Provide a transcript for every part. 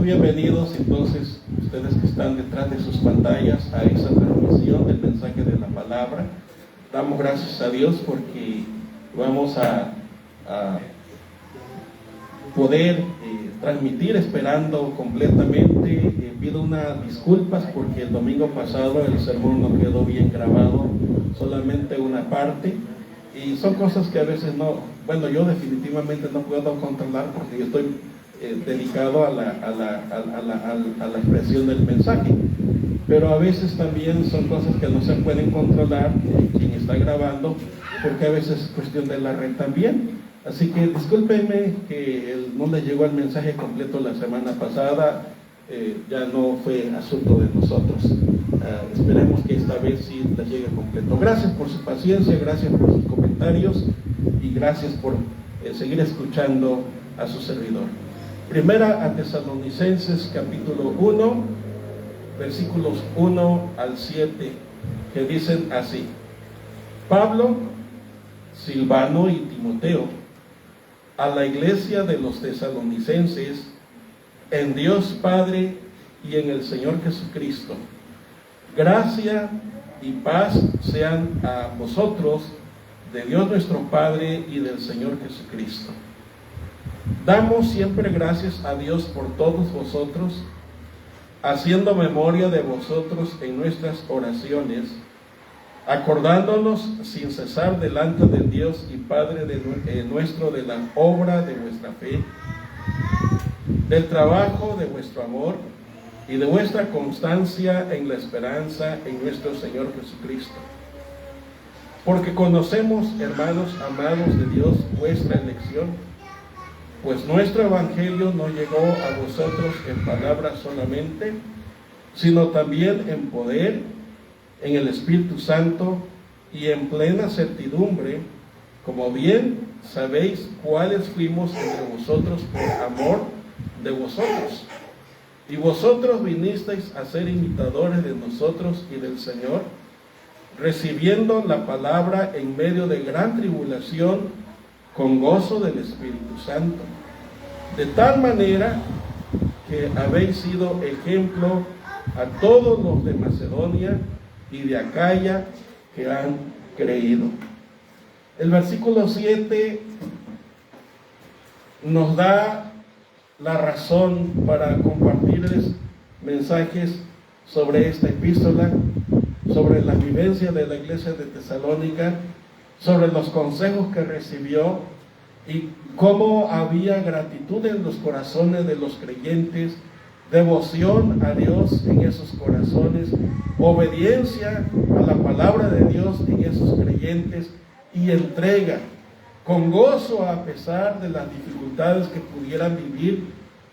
bienvenidos entonces ustedes que están detrás de sus pantallas a esa transmisión del mensaje de la palabra. Damos gracias a Dios porque vamos a poder transmitir esperando completamente. Pido unas disculpas porque el domingo pasado el sermón no quedó bien grabado, solamente una parte, y son cosas que a veces yo definitivamente no puedo controlar porque yo estoy dedicado a la expresión del mensaje, pero a veces también son cosas que no se pueden controlar quien está grabando, porque a veces es cuestión de la red también. Así que discúlpenme que no les llegó el mensaje completo la semana pasada, ya no fue asunto de nosotros. Esperemos que esta vez sí les llegue completo. Gracias por su paciencia, gracias por sus comentarios y gracias por seguir escuchando a su servidor. Primera a Tesalonicenses capítulo 1, versículos 1 al 7, que dicen así: Pablo, Silvano y Timoteo, a la iglesia de los tesalonicenses, en Dios Padre y en el Señor Jesucristo, gracia y paz sean a vosotros, de Dios nuestro Padre y del Señor Jesucristo. Damos siempre gracias a Dios por todos vosotros, haciendo memoria de vosotros en nuestras oraciones, acordándonos sin cesar delante del Dios y Padre nuestro de la obra de vuestra fe, del trabajo de vuestro amor y de vuestra constancia en la esperanza en nuestro Señor Jesucristo. Porque conocemos, hermanos amados de Dios, vuestra elección, pues nuestro evangelio no llegó a vosotros en palabras solamente, sino también en poder, en el Espíritu Santo y en plena certidumbre, como bien sabéis cuáles fuimos entre vosotros por amor de vosotros. Y vosotros vinisteis a ser imitadores de nosotros y del Señor, recibiendo la palabra en medio de gran tribulación, con gozo del Espíritu Santo, de tal manera que habéis sido ejemplo a todos los de Macedonia y de Acaya que han creído. El versículo 7 nos da la razón para compartirles mensajes sobre esta epístola, sobre la vivencia de la iglesia de Tesalónica, sobre los consejos que recibió y cómo había gratitud en los corazones de los creyentes, devoción a Dios en esos corazones, obediencia a la palabra de Dios en esos creyentes y entrega con gozo a pesar de las dificultades que pudieran vivir,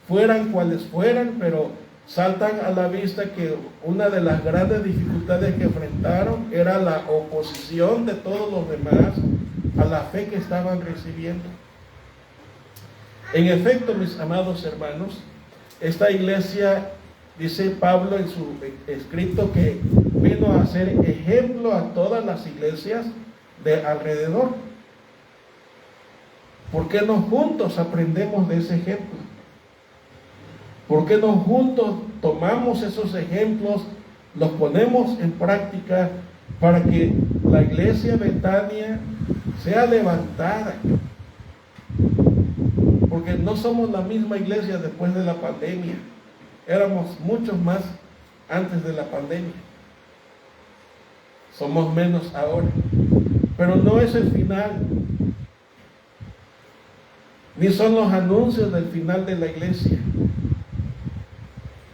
fueran cuales fueran, pero saltan a la vista que una de las grandes dificultades que enfrentaron era la oposición de todos los demás a la fe que estaban recibiendo. En efecto, mis amados hermanos, esta iglesia, dice Pablo en su escrito, que vino a ser ejemplo a todas las iglesias de alrededor. ¿Por qué no juntos aprendemos de ese ejemplo? ¿Por qué no juntos tomamos esos ejemplos, los ponemos en práctica para que la iglesia Betania sea levantada? Porque no somos la misma iglesia después de la pandemia. Éramos muchos más antes de la pandemia. Somos menos ahora. Pero no es el final, ni son los anuncios del final de la iglesia.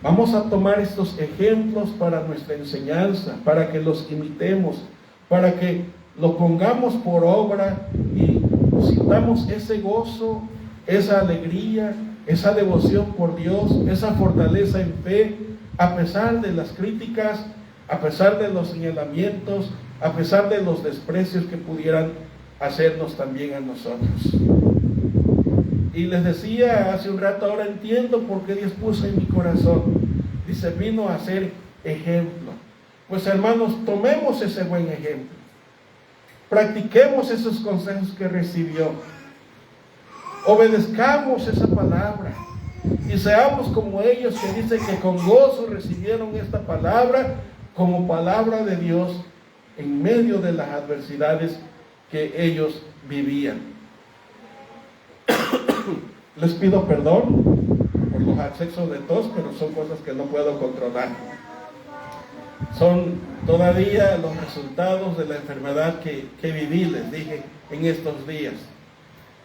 Vamos a tomar estos ejemplos para nuestra enseñanza, para que los imitemos, para que los pongamos por obra y sintamos ese gozo, esa alegría, esa devoción por Dios, esa fortaleza en fe, a pesar de las críticas, a pesar de los señalamientos, a pesar de los desprecios que pudieran hacernos también a nosotros. Y les decía hace un rato, ahora entiendo por qué Dios puso en mi corazón. Dice, vino a ser ejemplo. Pues hermanos, tomemos ese buen ejemplo. Practiquemos esos consejos que recibió. Obedezcamos esa palabra. Y seamos como ellos que dicen que con gozo recibieron esta palabra como palabra de Dios en medio de las adversidades que ellos vivían. Les pido perdón por los accesos de tos, pero son cosas que no puedo controlar. Son todavía los resultados de la enfermedad que viví, les dije, en estos días.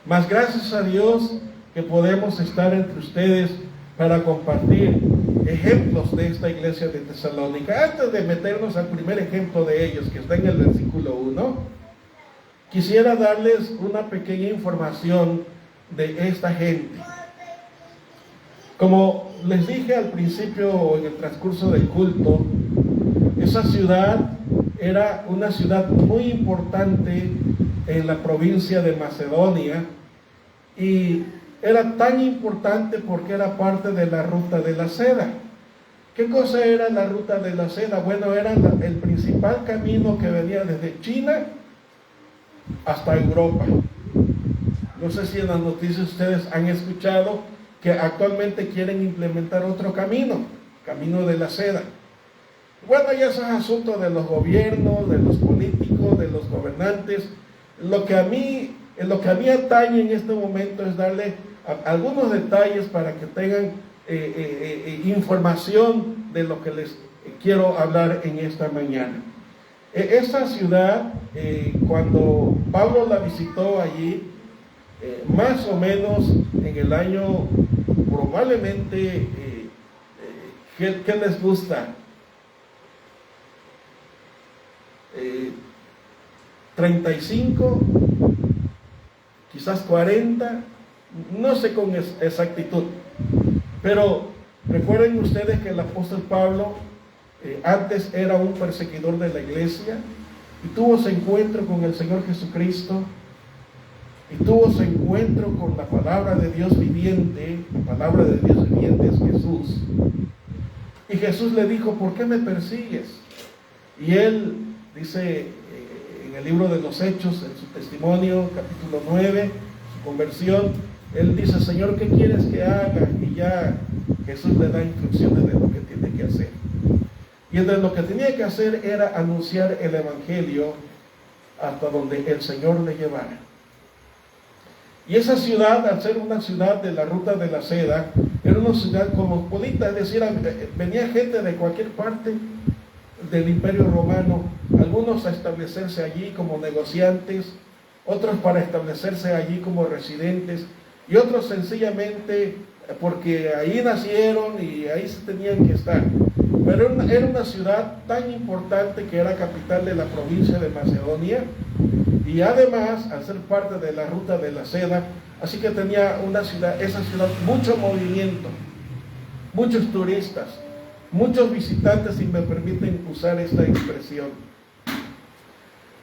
Mas gracias a Dios que podemos estar entre ustedes para compartir ejemplos de esta iglesia de Tesalónica. Antes de meternos al primer ejemplo de ellos, que está en el versículo 1, quisiera darles una pequeña información de esta gente. Como les dije al principio o en el transcurso del culto, esa ciudad era una ciudad muy importante en la provincia de Macedonia, y era tan importante porque era parte de la ruta de la seda. ¿Qué cosa era la ruta de la seda? Bueno, era el principal camino que venía desde China hasta Europa. No sé si en las noticias ustedes han escuchado que actualmente quieren implementar otro camino de la seda. Bueno, ya eso es asunto de los gobiernos, de los políticos, de los gobernantes. Lo que a mí atañe en este momento es darle algunos detalles para que tengan información de lo que les quiero hablar en esta mañana. Esta ciudad, cuando Pablo la visitó allí, más o menos en el año, probablemente, ¿qué les gusta? 35, quizás 40, no sé con exactitud, pero recuerden ustedes que el apóstol Pablo antes era un perseguidor de la iglesia y tuvo su encuentro con el Señor Jesucristo y tuvo su encuentro con la palabra de Dios viviente. La palabra de Dios viviente es Jesús, y Jesús le dijo: ¿por qué me persigues? Y él dice en el libro de los Hechos, en su testimonio, capítulo 9, su conversión, él dice: Señor, ¿qué quieres que haga? Y ya Jesús le da instrucciones de lo que tiene que hacer. Y de lo que tenía que hacer era anunciar el evangelio hasta donde el Señor le llevara. Y esa ciudad, al ser una ciudad de la ruta de la seda, era una ciudad cosmopolita, es decir, venía gente de cualquier parte del Imperio Romano, algunos a establecerse allí como negociantes, otros para establecerse allí como residentes, y otros sencillamente porque ahí nacieron y ahí se tenían que estar. Pero era una ciudad tan importante que era capital de la provincia de Macedonia, y además, al ser parte de la ruta de la seda, así que tenía esa ciudad mucho movimiento, muchos turistas, muchos visitantes, si me permiten usar esta expresión.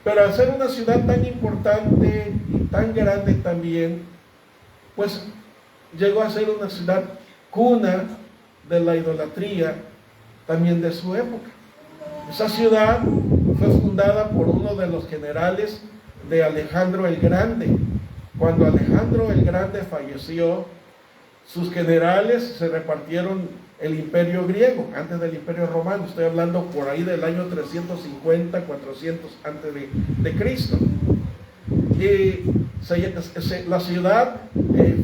Pero al ser una ciudad tan importante y tan grande también, pues llegó a ser una ciudad cuna de la idolatría también de su época. Esa ciudad fue fundada por uno de los generales de Alejandro el Grande. Cuando Alejandro el Grande falleció, sus generales se repartieron el imperio griego, antes del imperio romano. Estoy hablando por ahí del año 350, 400 antes de Cristo. Y la ciudad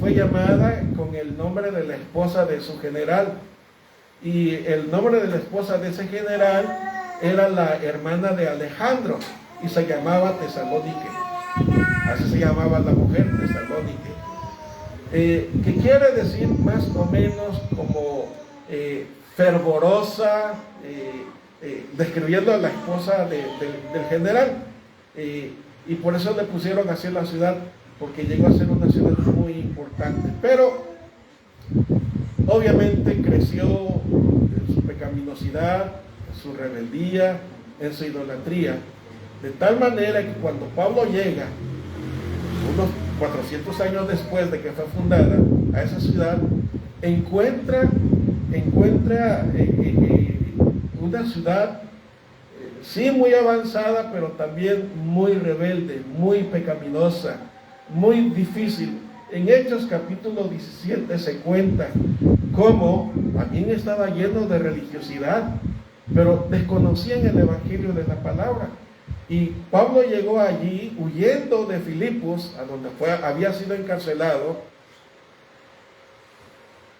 fue llamada con el nombre de la esposa de su general. Y el nombre de la esposa de ese general era la hermana de Alejandro, y se llamaba Tesalónique. Así se llamaba la mujer, Tesalónique. Que quiere decir más o menos como fervorosa, describiendo a la esposa del general. Y por eso le pusieron así la ciudad, porque llegó a ser una ciudad muy importante. Pero obviamente creció en su pecaminosidad, en su rebeldía, en su idolatría, de tal manera que cuando Pablo llega, unos 400 años después de que fue fundada, a esa ciudad, encuentra una ciudad sí muy avanzada, pero también muy rebelde, muy pecaminosa, muy difícil En Hechos capítulo 17 se cuenta cómo también estaba lleno de religiosidad, pero desconocían el evangelio de la palabra. Y Pablo llegó allí huyendo de Filipos, a donde había sido encarcelado,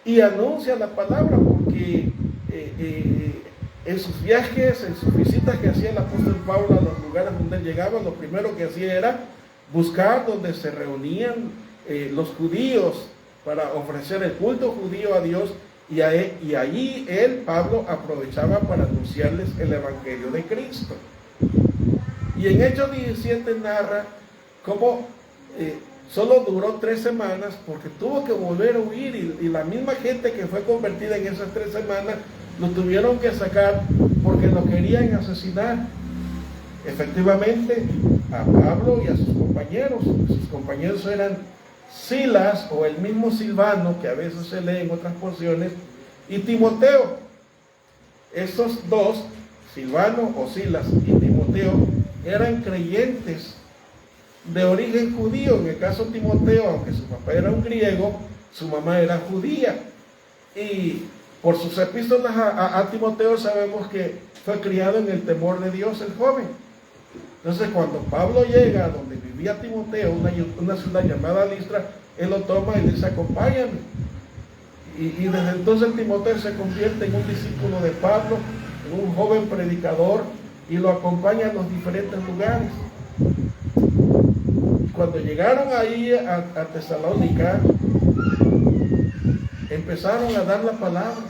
y anuncia la palabra, porque en sus viajes, en sus visitas que hacía el apóstol Pablo a los lugares donde él llegaba, lo primero que hacía era buscar donde se reunían los judíos para ofrecer el culto judío a Dios, y allí Pablo, aprovechaba para anunciarles el evangelio de Cristo. Y en Hechos 17 narra cómo solo duró 3 semanas, porque tuvo que volver a huir, y la misma gente que fue convertida en esas 3 semanas lo tuvieron que sacar porque lo querían asesinar. Efectivamente, a Pablo y a sus compañeros eran Silas, o el mismo Silvano, que a veces se lee en otras porciones, y Timoteo. Estos dos, Silvano o Silas y Timoteo, eran creyentes de origen judío. En el caso de Timoteo, aunque su papá era un griego, su mamá era judía. Y por sus epístolas a Timoteo sabemos que fue criado en el temor de Dios el joven. Entonces, cuando Pablo llega a donde vivía Timoteo, una ciudad llamada Listra, él lo toma y le dice: acompáñame. Y desde entonces Timoteo se convierte en un discípulo de Pablo, en un joven predicador, y lo acompaña a los diferentes lugares. Y cuando llegaron ahí a Tesalónica, empezaron a dar la palabra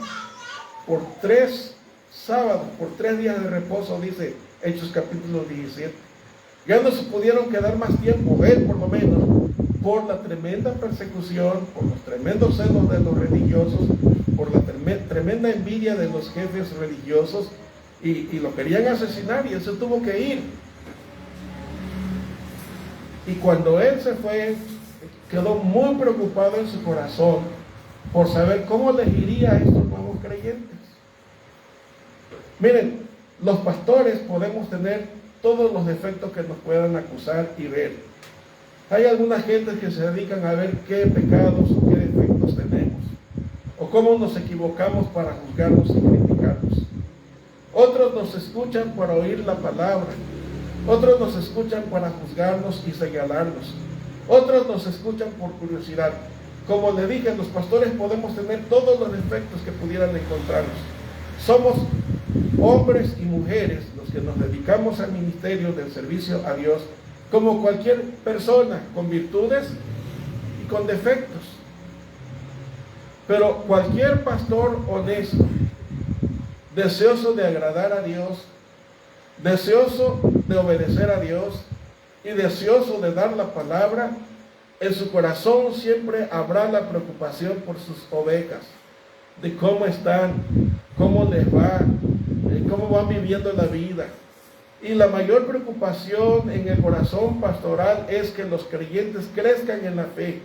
por 3 sábados, por 3 días de reposo, dice Hechos capítulo 17. Ya no se pudieron quedar más tiempo, él por lo menos, por la tremenda persecución, por los tremendos celos de los religiosos, por la tremenda envidia de los jefes religiosos, y lo querían asesinar, y él se tuvo que ir. Y cuando él se fue, quedó muy preocupado en su corazón por saber cómo les iría a estos nuevos creyentes. Miren, los pastores podemos tener todos los defectos que nos puedan acusar y ver. Hay algunas gentes que se dedican a ver qué pecados o qué defectos tenemos, o cómo nos equivocamos para juzgarnos y criticarnos. Otros nos escuchan para oír la palabra, otros nos escuchan para juzgarnos y señalarnos, otros nos escuchan por curiosidad. Como le dije, los pastores podemos tener todos los defectos que pudieran encontrarnos. Somos hombres y mujeres los que nos dedicamos al ministerio del servicio a Dios, como cualquier persona, con virtudes y con defectos. Pero cualquier pastor honesto, deseoso de agradar a Dios, deseoso de obedecer a Dios y deseoso de dar la palabra, en su corazón siempre habrá la preocupación por sus ovejas, de cómo están, cómo les va, cómo van viviendo la vida. Y la mayor preocupación en el corazón pastoral es que los creyentes crezcan en la fe,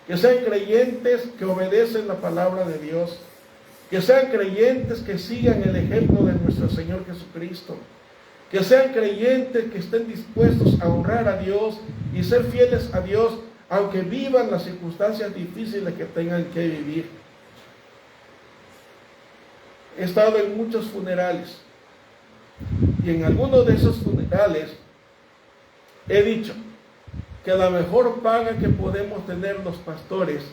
que sean creyentes que obedecen la palabra de Dios, que sean creyentes que sigan el ejemplo de nuestro Señor Jesucristo, que sean creyentes que estén dispuestos a honrar a Dios y ser fieles a Dios, aunque vivan las circunstancias difíciles que tengan que vivir. He estado en muchos funerales, y en algunos de esos funerales he dicho que la mejor paga que podemos tener los pastores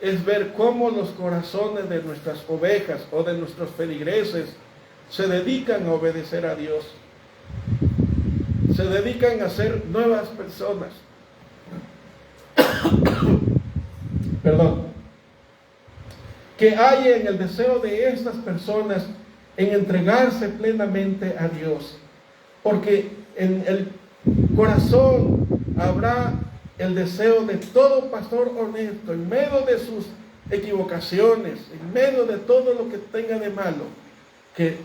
es ver cómo los corazones de nuestras ovejas o de nuestros feligreses se dedican a obedecer a Dios, se dedican a ser nuevas personas. Perdón. Que haya en el deseo de estas personas en entregarse plenamente a Dios, porque en el corazón habrá el deseo de todo pastor honesto, en medio de sus equivocaciones, en medio de todo lo que tenga de malo, que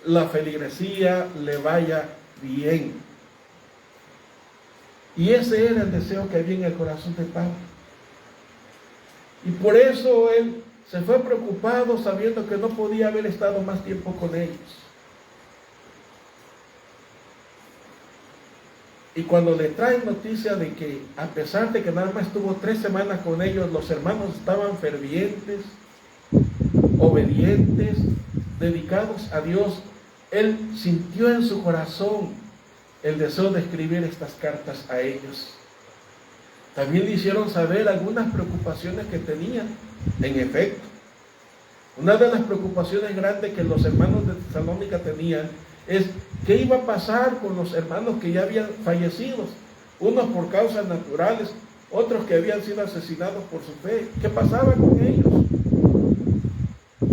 la feligresía le vaya bien. Y ese era el deseo que había en el corazón de Pablo. Y por eso él se fue preocupado, sabiendo que no podía haber estado más tiempo con ellos. Y cuando le traen noticia de que a pesar de que nada más estuvo 3 semanas con ellos, los hermanos estaban fervientes, obedientes, dedicados a Dios, él sintió en su corazón el deseo de escribir estas cartas a ellos. También le hicieron saber algunas preocupaciones que tenían. En efecto, una de las preocupaciones grandes que los hermanos de Tesalónica tenían es qué iba a pasar con los hermanos que ya habían fallecido, unos por causas naturales, otros que habían sido asesinados por su fe. ¿Qué pasaba con ellos?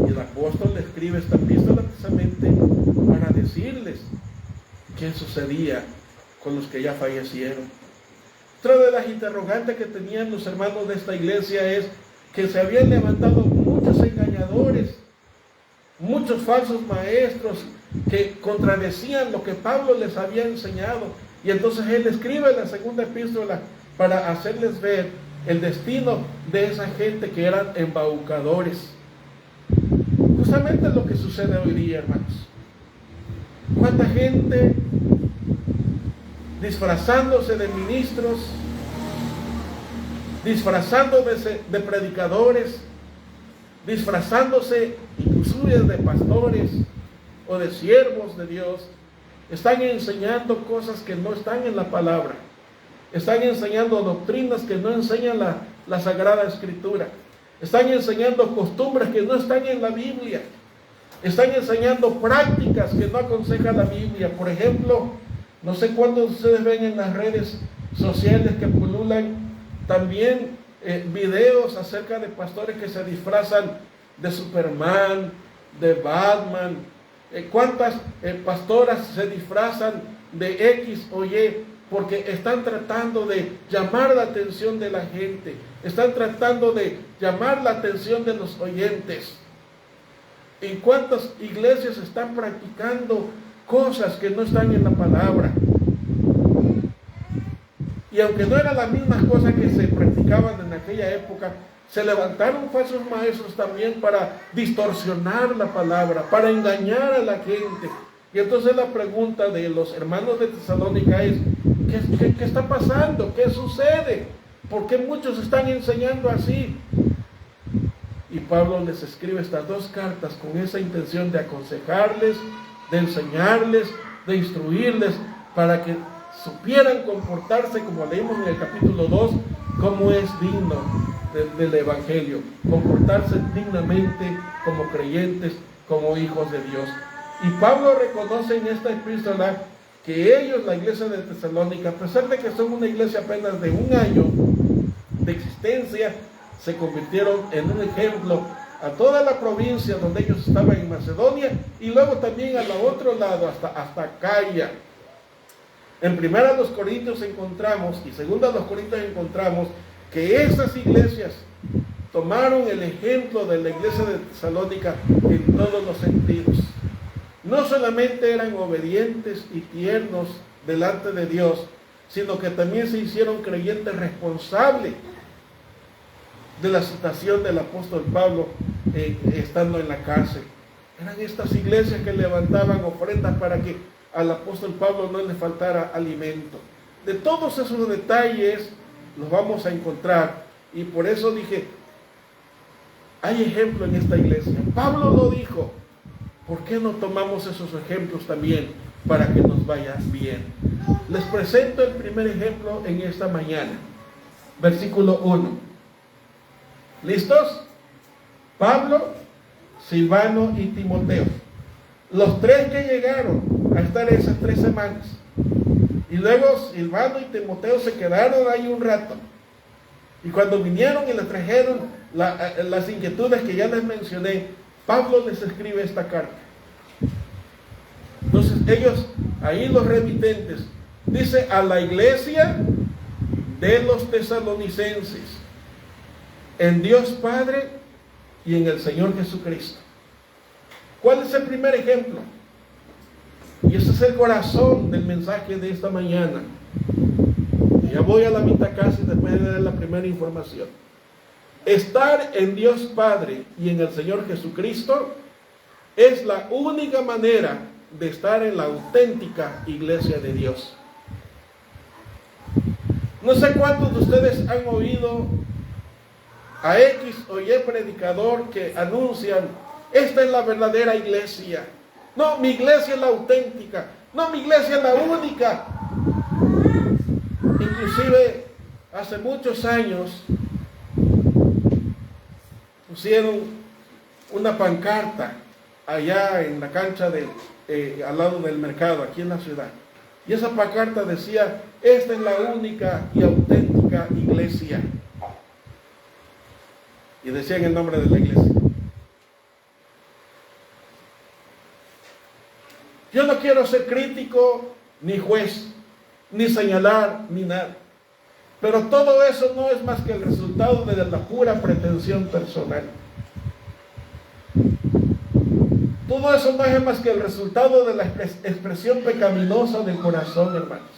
Y el apóstol le escribe esta epístola precisamente para decirles qué sucedía con los que ya fallecieron. Otra de las interrogantes que tenían los hermanos de esta iglesia es que se habían levantado muchos engañadores, muchos falsos maestros que contradecían lo que Pablo les había enseñado. Y entonces él escribe la segunda epístola para hacerles ver el destino de esa gente que eran embaucadores. Justamente lo que sucede hoy día, hermanos. ¿Cuánta gente disfrazándose de ministros, disfrazándose de predicadores, disfrazándose inclusive de pastores o de siervos de Dios, están enseñando cosas que no están en la palabra, están enseñando doctrinas que no enseñan la Sagrada Escritura, están enseñando costumbres que no están en la Biblia, están enseñando prácticas que no aconseja la Biblia. Por ejemplo, no sé cuántos de ustedes ven en las redes sociales que pululan también videos acerca de pastores que se disfrazan de Superman, de Batman. ¿Cuántas pastoras se disfrazan de X o Y? Porque están tratando de llamar la atención de la gente, están tratando de llamar la atención de los oyentes. ¿En cuántas iglesias están practicando cosas que no están en la palabra? Y aunque no eran las mismas cosas que se practicaban en aquella época, se levantaron falsos maestros también para distorsionar la palabra, para engañar a la gente. Y entonces la pregunta de los hermanos de Tesalónica es, ¿qué está pasando? ¿Qué sucede? ¿Por qué muchos están enseñando así? Y Pablo les escribe estas 2 cartas con esa intención de aconsejarles, de enseñarles, de instruirles, para que supieran comportarse, como leímos en el capítulo 2, como es digno del Evangelio, comportarse dignamente como creyentes, como hijos de Dios. Y Pablo reconoce en esta epístola que ellos, la iglesia de Tesalónica, a pesar de que son una iglesia apenas de 1 año de existencia, se convirtieron en un ejemplo a toda la provincia donde ellos estaban en Macedonia, y luego también al otro lado, hasta Acaya. En 1 Corintios encontramos, y 2 Corintios encontramos, que esas iglesias tomaron el ejemplo de la iglesia de Tesalónica en todos los sentidos. No solamente eran obedientes y tiernos delante de Dios, sino que también se hicieron creyentes responsables de la situación del apóstol Pablo estando en la cárcel. Eran estas iglesias que levantaban ofrendas para que al apóstol Pablo no le faltara alimento. De todos esos detalles los vamos a encontrar, y por eso dije, hay ejemplo en esta iglesia. Pablo lo dijo, ¿por qué no tomamos esos ejemplos también para que nos vaya bien? Les presento el primer ejemplo en esta mañana. Versículo 1. ¿Listos? Pablo, Silvano y Timoteo. Los 3 que llegaron a estar esas 3 semanas. Y luego Silvano y Timoteo se quedaron ahí un rato. Y cuando vinieron y les trajeron las inquietudes que ya les mencioné, Pablo les escribe esta carta. Entonces ellos, ahí los remitentes, dice a la iglesia de los tesalonicenses, en Dios Padre y en el Señor Jesucristo. ¿Cuál es el primer ejemplo? Y ese es el corazón del mensaje de esta mañana. Ya voy a la mitad casi después de dar la primera información. Estar en Dios Padre y en el Señor Jesucristo es la única manera de estar en la auténtica iglesia de Dios. No sé cuántos de ustedes han oído a X o Y predicador que anuncian: esta es la verdadera iglesia. No, mi iglesia es la auténtica. No, mi iglesia es la única. Inclusive hace muchos años pusieron una pancarta allá en la cancha al lado del mercado, aquí en la ciudad. Y esa pancarta decía: esta es la única y auténtica iglesia. Y decían el nombre de la iglesia. Yo no quiero ser crítico, ni juez, ni señalar, ni nada. Pero todo eso no es más que el resultado de la pura pretensión personal. Todo eso no es más que el resultado de la expresión pecaminosa del corazón, hermanos.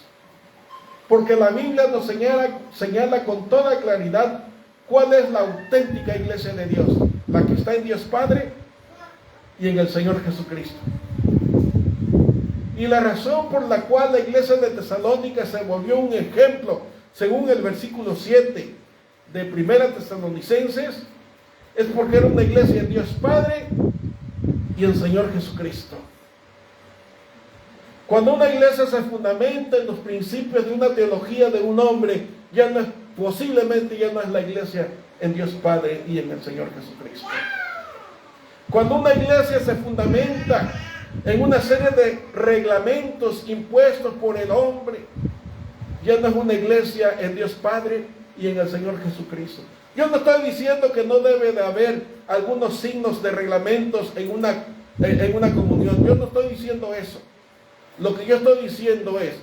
Porque la Biblia nos señala con toda claridad cuál es la auténtica iglesia de Dios. La que está en Dios Padre y en el Señor Jesucristo. Y la razón por la cual la iglesia de Tesalónica se volvió un ejemplo, según el versículo 7 de Primera Tesalonicenses, es porque era una iglesia en Dios Padre y el Señor Jesucristo. Cuando una iglesia se fundamenta en los principios de una teología de un hombre, posiblemente ya no es la iglesia en Dios Padre y en el Señor Jesucristo. Cuando una iglesia se fundamenta en una serie de reglamentos impuestos por el hombre, ya no es una iglesia en Dios Padre y en el Señor Jesucristo. Yo no estoy diciendo que no debe de haber algunos signos de reglamentos en una comunión. Yo no estoy diciendo eso. Lo que yo estoy diciendo es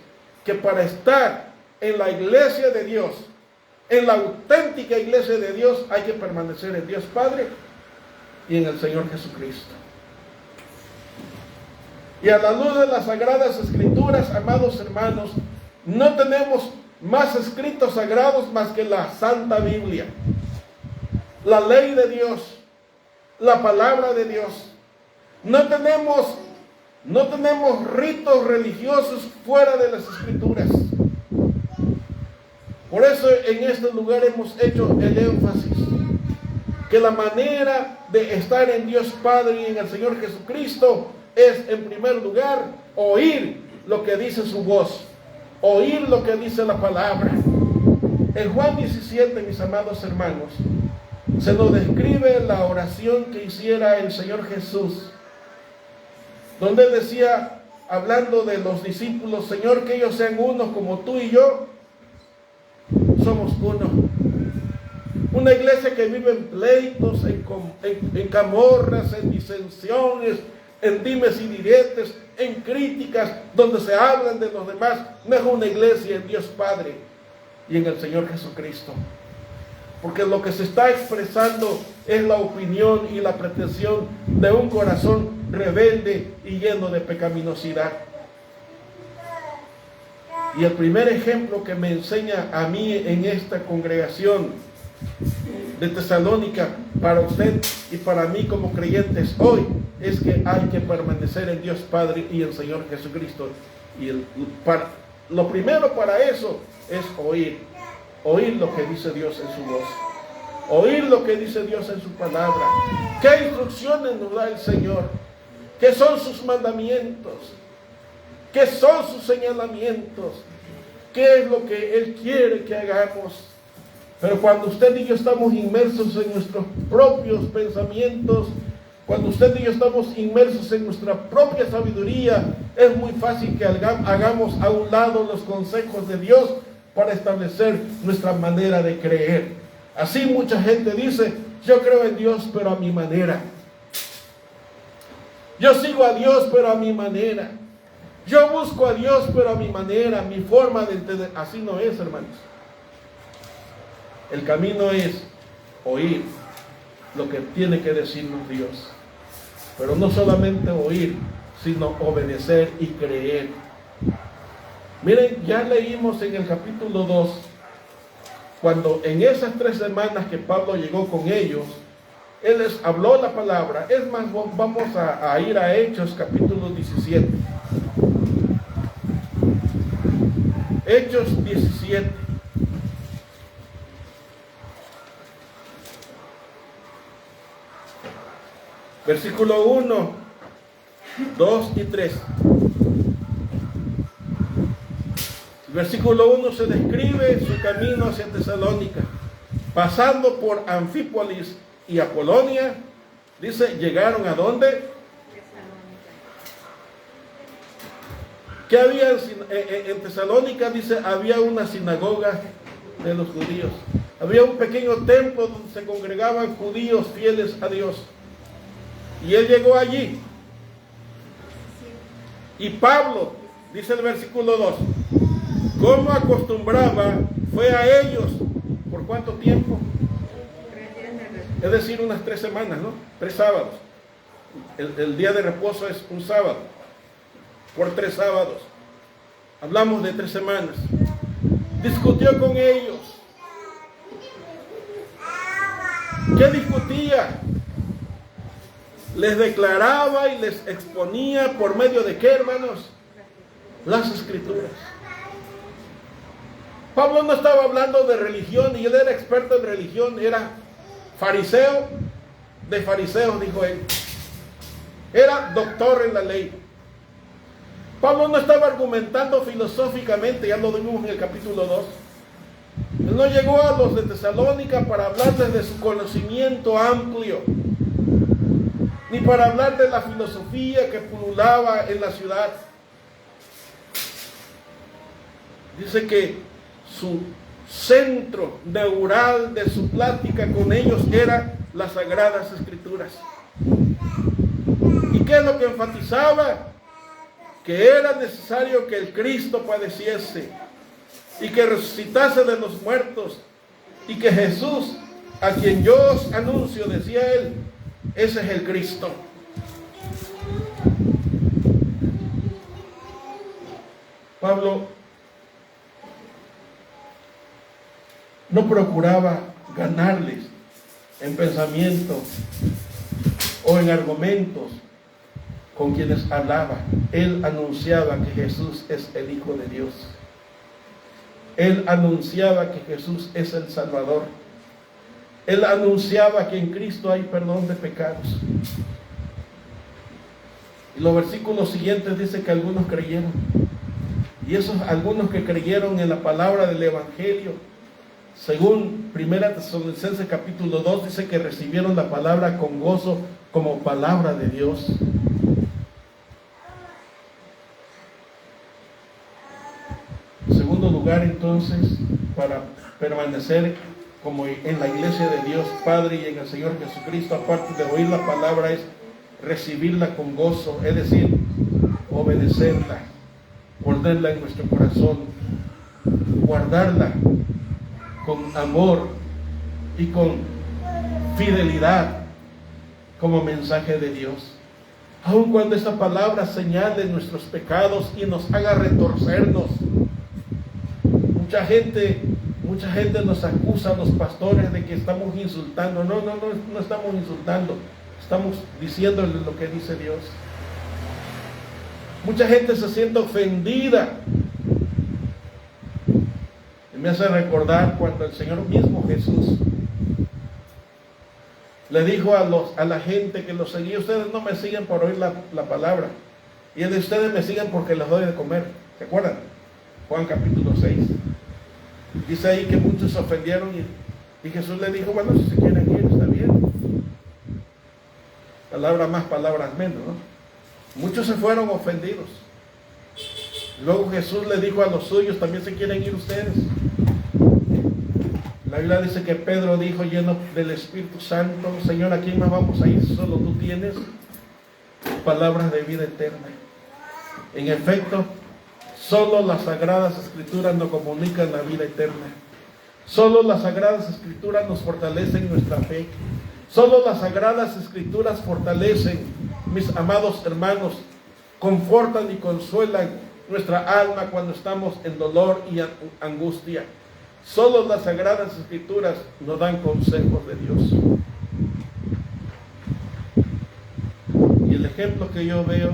que para estar en la iglesia de Dios, en la auténtica iglesia de Dios, hay que permanecer en Dios Padre y en el Señor Jesucristo. Y a la luz de las Sagradas Escrituras, amados hermanos, no tenemos más escritos sagrados más que la Santa Biblia, la ley de Dios, la palabra de Dios. No tenemos ritos religiosos fuera de las Escrituras. Por eso en este lugar hemos hecho el énfasis que la manera de estar en Dios Padre y en el Señor Jesucristo es, en primer lugar, oír lo que dice su voz, oír lo que dice la palabra. En Juan 17, mis amados hermanos, se nos describe la oración que hiciera el Señor Jesús, donde decía, hablando de los discípulos: Señor, que ellos sean uno como tú y yo somos uno. Una iglesia que vive en pleitos, en camorras, en disensiones, en dimes y diretes, en críticas, donde se hablan de los demás, no es una iglesia en Dios Padre y en el Señor Jesucristo. Porque lo que se está expresando es la opinión y la pretensión de un corazón rebelde y lleno de pecaminosidad. Y el primer ejemplo que me enseña a mí en esta congregación de Tesalónica, para usted y para mí como creyentes hoy, es que hay que permanecer en Dios Padre y el Señor Jesucristo. Y lo primero para eso es oír lo que dice Dios en su voz, oír lo que dice Dios en su palabra. ¿Qué instrucciones nos da el Señor? ¿Qué son sus mandamientos? ¿Qué son sus señalamientos? ¿Qué es lo que Él quiere que hagamos? Pero cuando usted y yo estamos inmersos en nuestros propios pensamientos, cuando usted y yo estamos inmersos en nuestra propia sabiduría, es muy fácil que hagamos a un lado los consejos de Dios para establecer nuestra manera de creer. Así mucha gente dice: yo creo en Dios, pero a mi manera. Yo sigo a Dios, pero a mi manera. Yo busco a Dios, pero a mi manera, mi forma de entender. Así no es, hermanos. El camino es oír lo que tiene que decirnos Dios. Pero no solamente oír, sino obedecer y creer. Miren, ya leímos en el capítulo 2, cuando en esas 3 semanas que Pablo llegó con ellos, él les habló la palabra. Es más, vamos a ir a Hechos capítulo 17. Hechos 17. Versículo 1, 2 y 3. El versículo 1 se describe su camino hacia Tesalónica. Pasando por Anfípolis y Apolonia, dice, llegaron ¿a dónde? ¿Qué había en Tesalónica? Dice, había una sinagoga de los judíos. Había un pequeño templo donde se congregaban judíos fieles a Dios. Y él llegó allí. Y Pablo, dice el versículo 2, como acostumbraba, fue a ellos. ¿Por cuánto tiempo? Es decir, unas 3 semanas, ¿no? 3 sábados. El día de reposo es un sábado. Por 3 sábados. Hablamos de 3 semanas. Discutió con ellos. ¿Qué discutía? Les declaraba y les exponía por medio de ¿qué, hermanos? Las Escrituras. Pablo no estaba hablando de religión, y él era experto en religión, era fariseo de fariseos, dijo él. Era doctor en la ley. Pablo no estaba argumentando filosóficamente, ya lo vimos en el capítulo 2. Él no llegó a los de Tesalónica para hablarles de su conocimiento amplio, ni para hablar de la filosofía que pululaba en la ciudad. Dice que su centro neural de su plática con ellos era las Sagradas Escrituras. ¿Y qué es lo que enfatizaba? Que era necesario que el Cristo padeciese y que resucitase de los muertos, y que Jesús, a quien yo os anuncio, decía él, ese es el Cristo. Pablo no procuraba ganarles en pensamiento o en argumentos con quienes hablaba. Él anunciaba que Jesús es el Hijo de Dios. Él anunciaba que Jesús es el Salvador. Él anunciaba que en Cristo hay perdón de pecados. Y los versículos siguientes dicen que algunos creyeron. Y esos algunos que creyeron en la palabra del Evangelio, según 1 Tesalonicenses capítulo 2, dice que recibieron la palabra con gozo como palabra de Dios. En segundo lugar, entonces, para permanecer como en la iglesia de Dios Padre y en el Señor Jesucristo, aparte de oír la palabra, es recibirla con gozo, es decir, obedecerla, ponerla en nuestro corazón, guardarla con amor y con fidelidad como mensaje de Dios. Aun cuando esta palabra señale nuestros pecados y nos haga retorcernos. Mucha gente nos acusa a los pastores de que estamos insultando. No estamos insultando. Estamos diciéndole lo que dice Dios. Mucha gente se siente ofendida. Y me hace recordar cuando el Señor mismo Jesús le dijo a la gente que lo seguía: ustedes no me siguen por oír la palabra, y de ustedes me siguen porque les doy de comer. ¿Se acuerdan? Juan capítulo 6. Dice ahí que muchos se ofendieron y Jesús le dijo: bueno, si se quieren ir, está bien. Palabras más, palabras menos, ¿no? Muchos se fueron ofendidos. Luego Jesús le dijo a los suyos: también se quieren ir ustedes. La Biblia dice que Pedro dijo, lleno del Espíritu Santo: Señor, ¿a quién más vamos a ir? Solo tú tienes palabras de vida eterna. En efecto, solo las Sagradas Escrituras nos comunican la vida eterna. Solo las Sagradas Escrituras nos fortalecen nuestra fe. Solo las Sagradas Escrituras fortalecen, mis amados hermanos, confortan y consuelan nuestra alma cuando estamos en dolor y angustia. Solo las Sagradas Escrituras nos dan consejos de Dios. Y el ejemplo que yo veo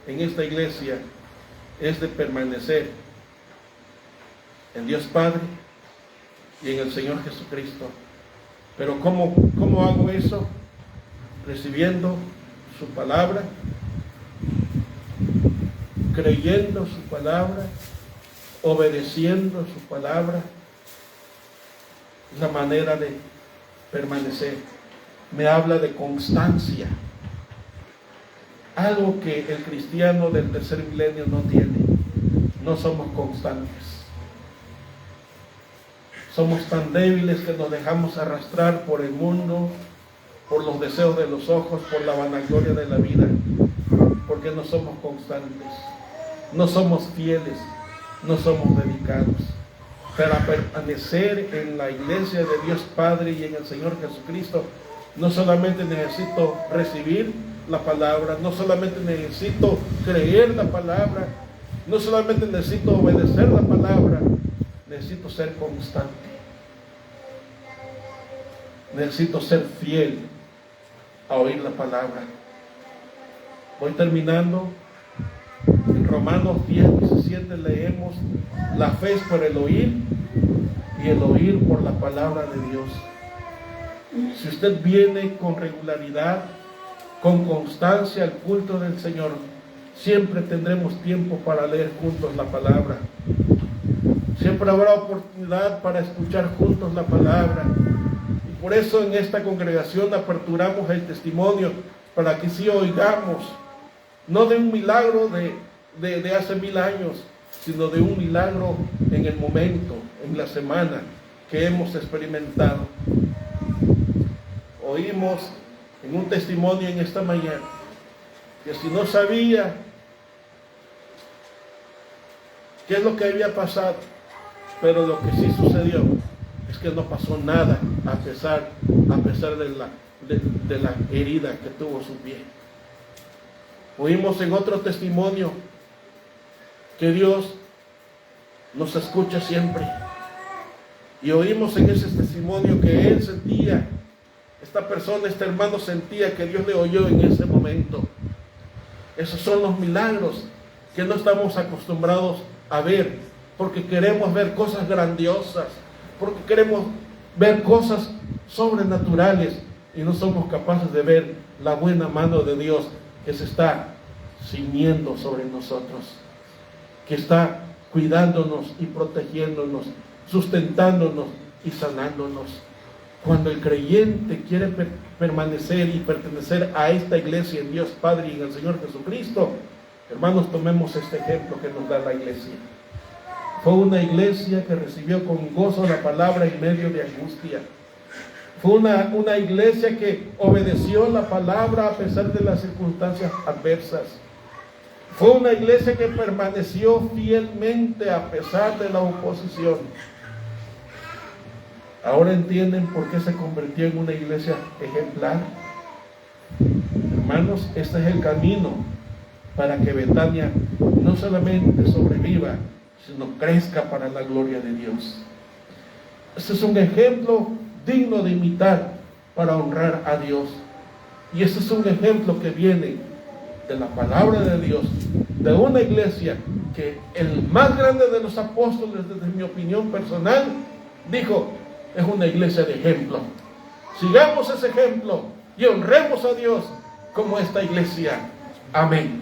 en esta iglesia es de permanecer en Dios Padre y en el Señor Jesucristo. Pero ¿cómo hago eso? recibiendo su palabra, creyendo su palabra, obedeciendo su palabra, la manera de permanecer. Me habla de constancia, algo que el cristiano del tercer milenio no tiene. No somos constantes. Somos tan débiles que nos dejamos arrastrar por el mundo, por los deseos de los ojos, por la vanagloria de la vida, porque no somos constantes, no somos fieles, no somos dedicados. Para permanecer en la iglesia de Dios Padre y en el Señor Jesucristo, no solamente necesito recibir la palabra, no solamente necesito creer la palabra, no solamente necesito obedecer la palabra, necesito ser constante, necesito ser fiel a oír la palabra. Voy terminando. En Romanos 10:17 leemos: la fe es por el oír y el oír por la palabra de Dios. Si usted viene con regularidad, con constancia al culto del Señor, siempre tendremos tiempo para leer juntos la palabra. Siempre habrá oportunidad para escuchar juntos la palabra. Y por eso en esta congregación aperturamos el testimonio, para que sí oigamos, no de un milagro de hace 1000 años, sino de un milagro en el momento, en la semana que hemos experimentado. Oímos en un testimonio en esta mañana que si no sabía qué es lo que había pasado, pero lo que sí sucedió es que no pasó nada a pesar de la herida que tuvo su pie. Oímos en otro testimonio que Dios nos escucha siempre. Y oímos en ese testimonio que él sentía, esta persona, este hermano sentía que Dios le oyó en ese momento. Esos son los milagros que no estamos acostumbrados a ver, porque queremos ver cosas grandiosas, porque queremos ver cosas sobrenaturales y no somos capaces de ver la buena mano de Dios que se está ciñendo sobre nosotros, que está cuidándonos y protegiéndonos, sustentándonos y sanándonos. Cuando el creyente quiere permanecer y pertenecer a esta iglesia en Dios Padre y en el Señor Jesucristo, hermanos, tomemos este ejemplo que nos da la iglesia. Fue una iglesia que recibió con gozo la palabra en medio de angustia. Fue una iglesia que obedeció la palabra a pesar de las circunstancias adversas. Fue una iglesia que permaneció fielmente a pesar de la oposición. Ahora entienden por qué se convirtió en una iglesia ejemplar. Hermanos, este es el camino para que Betania no solamente sobreviva, sino crezca para la gloria de Dios. Este es un ejemplo digno de imitar para honrar a Dios. Y este es un ejemplo que viene de la palabra de Dios, de una iglesia que el más grande de los apóstoles, desde mi opinión personal, dijo: es una iglesia de ejemplo. Sigamos ese ejemplo y honremos a Dios como esta iglesia. Amén.